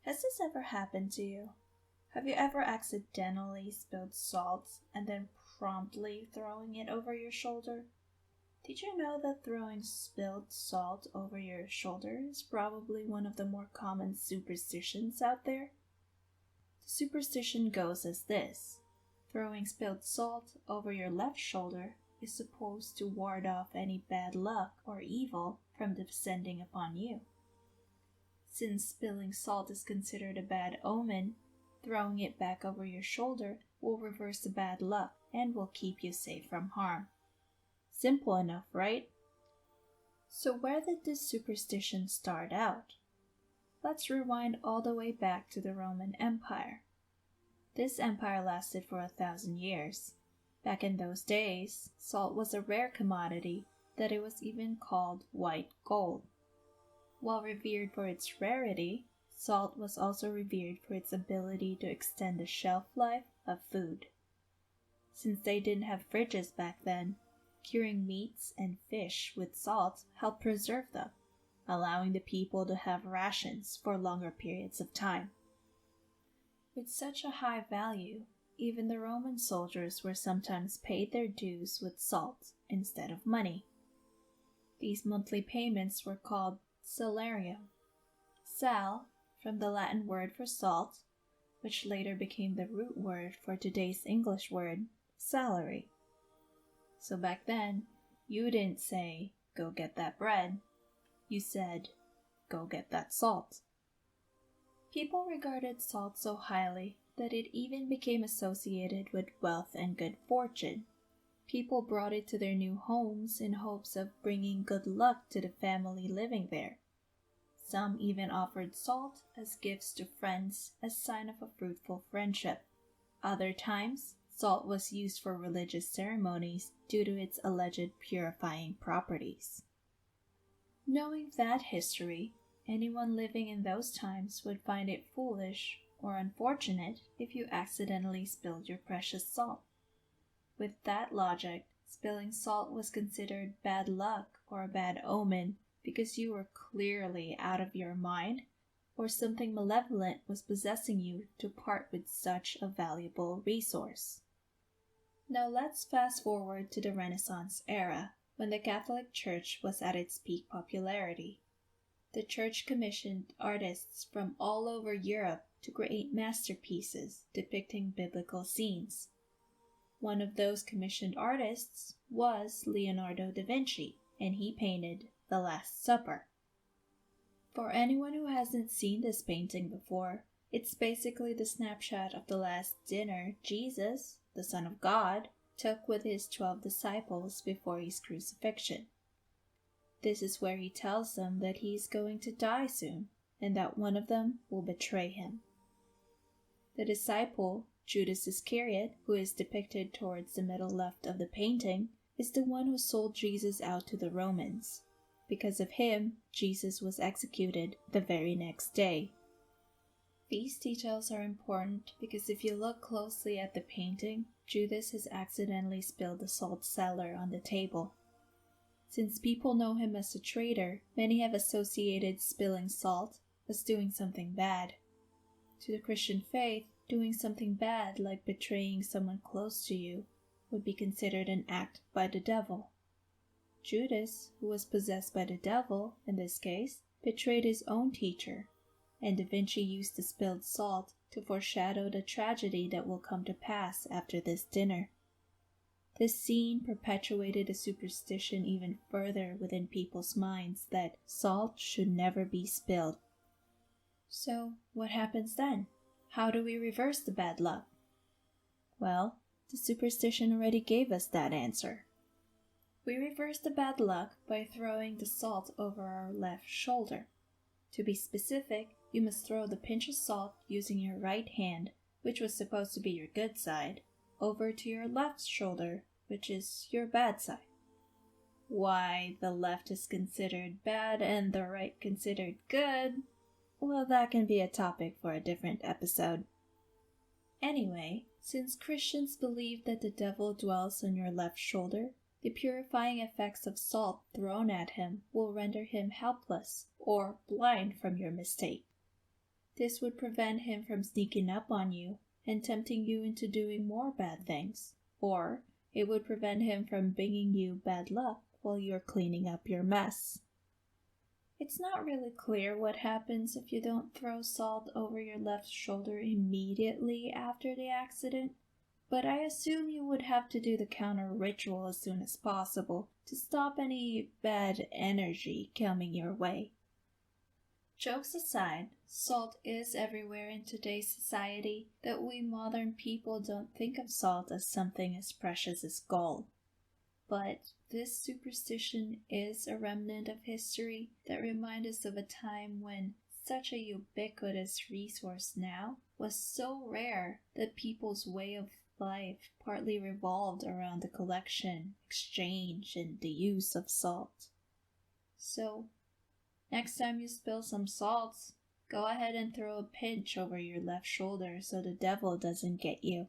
Has this ever happened to you? Have you ever accidentally spilled salt and then promptly throwing it over your shoulder? Did you know that throwing spilled salt over your shoulder is probably one of the more common superstitions out there? The superstition goes as this: throwing spilled salt over your left shoulder is supposed to ward off any bad luck or evil from descending upon you. Since spilling salt is considered a bad omen, throwing it back over your shoulder will reverse the bad luck and will keep you safe from harm. Simple enough, right? So where did this superstition start out? Let's rewind all the way back to the Roman Empire. This empire lasted for 1,000 years. Back in those days, salt was a rare commodity that it was even called white gold. While revered for its rarity, salt was also revered for its ability to extend the shelf life of food. Since they didn't have fridges back then, curing meats and fish with salt helped preserve them, allowing the people to have rations for longer periods of time. With such a high value, even the Roman soldiers were sometimes paid their dues with salt instead of money. These monthly payments were called salarium. Sal, from the Latin word for salt, which later became the root word for today's English word, salary. So back then, you didn't say, "Go get that bread." You said, "Go get that salt." People regarded salt so highly that it even became associated with wealth and good fortune. People brought it to their new homes in hopes of bringing good luck to the family living there. Some even offered salt as gifts to friends as sign of a fruitful friendship. Other times, salt was used for religious ceremonies due to its alleged purifying properties. Knowing that history, anyone living in those times would find it foolish or unfortunate if you accidentally spilled your precious salt. With that logic, spilling salt was considered bad luck or a bad omen because you were clearly out of your mind or something malevolent was possessing you to part with such a valuable resource. Now let's fast forward to the Renaissance era, when the Catholic Church was at its peak popularity. The Church commissioned artists from all over Europe to create masterpieces depicting biblical scenes. One of those commissioned artists was Leonardo da Vinci, and he painted The Last Supper. For anyone who hasn't seen this painting before, it's basically the snapshot of the last dinner Jesus, the Son of God, took with his 12 disciples before his crucifixion. This is where he tells them that he is going to die soon, and that one of them will betray him. The disciple, Judas Iscariot, who is depicted towards the middle left of the painting, is the one who sold Jesus out to the Romans. Because of him, Jesus was executed the very next day. These details are important because if you look closely at the painting, Judas has accidentally spilled the salt cellar on the table. Since people know him as a traitor, many have associated spilling salt as doing something bad. To the Christian faith, doing something bad like betraying someone close to you would be considered an act by the devil. Judas, who was possessed by the devil in this case, betrayed his own teacher, and Da Vinci used the spilled salt to foreshadow the tragedy that will come to pass after this dinner. This scene perpetuated a superstition even further within people's minds that salt should never be spilled. So, what happens then? How do we reverse the bad luck? Well, the superstition already gave us that answer. We reverse the bad luck by throwing the salt over our left shoulder. To be specific, you must throw the pinch of salt using your right hand, which was supposed to be your good side, over to your left shoulder, which is your bad side. Why the left is considered bad and the right considered good? Well, that can be a topic for a different episode. Anyway, since Christians believe that the devil dwells on your left shoulder, the purifying effects of salt thrown at him will render him helpless or blind from your mistake. This would prevent him from sneaking up on you and tempting you into doing more bad things, or it would prevent him from bringing you bad luck while you're cleaning up your mess. It's not really clear what happens if you don't throw salt over your left shoulder immediately after the accident, but I assume you would have to do the counter ritual as soon as possible to stop any bad energy coming your way. Jokes aside, salt is everywhere in today's society, that we modern people don't think of salt as something as precious as gold. But this superstition is a remnant of history that reminds us of a time when such a ubiquitous resource now was so rare that people's way of life partly revolved around the collection, exchange, and the use of salt. So, next time you spill some salt, go ahead and throw a pinch over your left shoulder so the devil doesn't get you.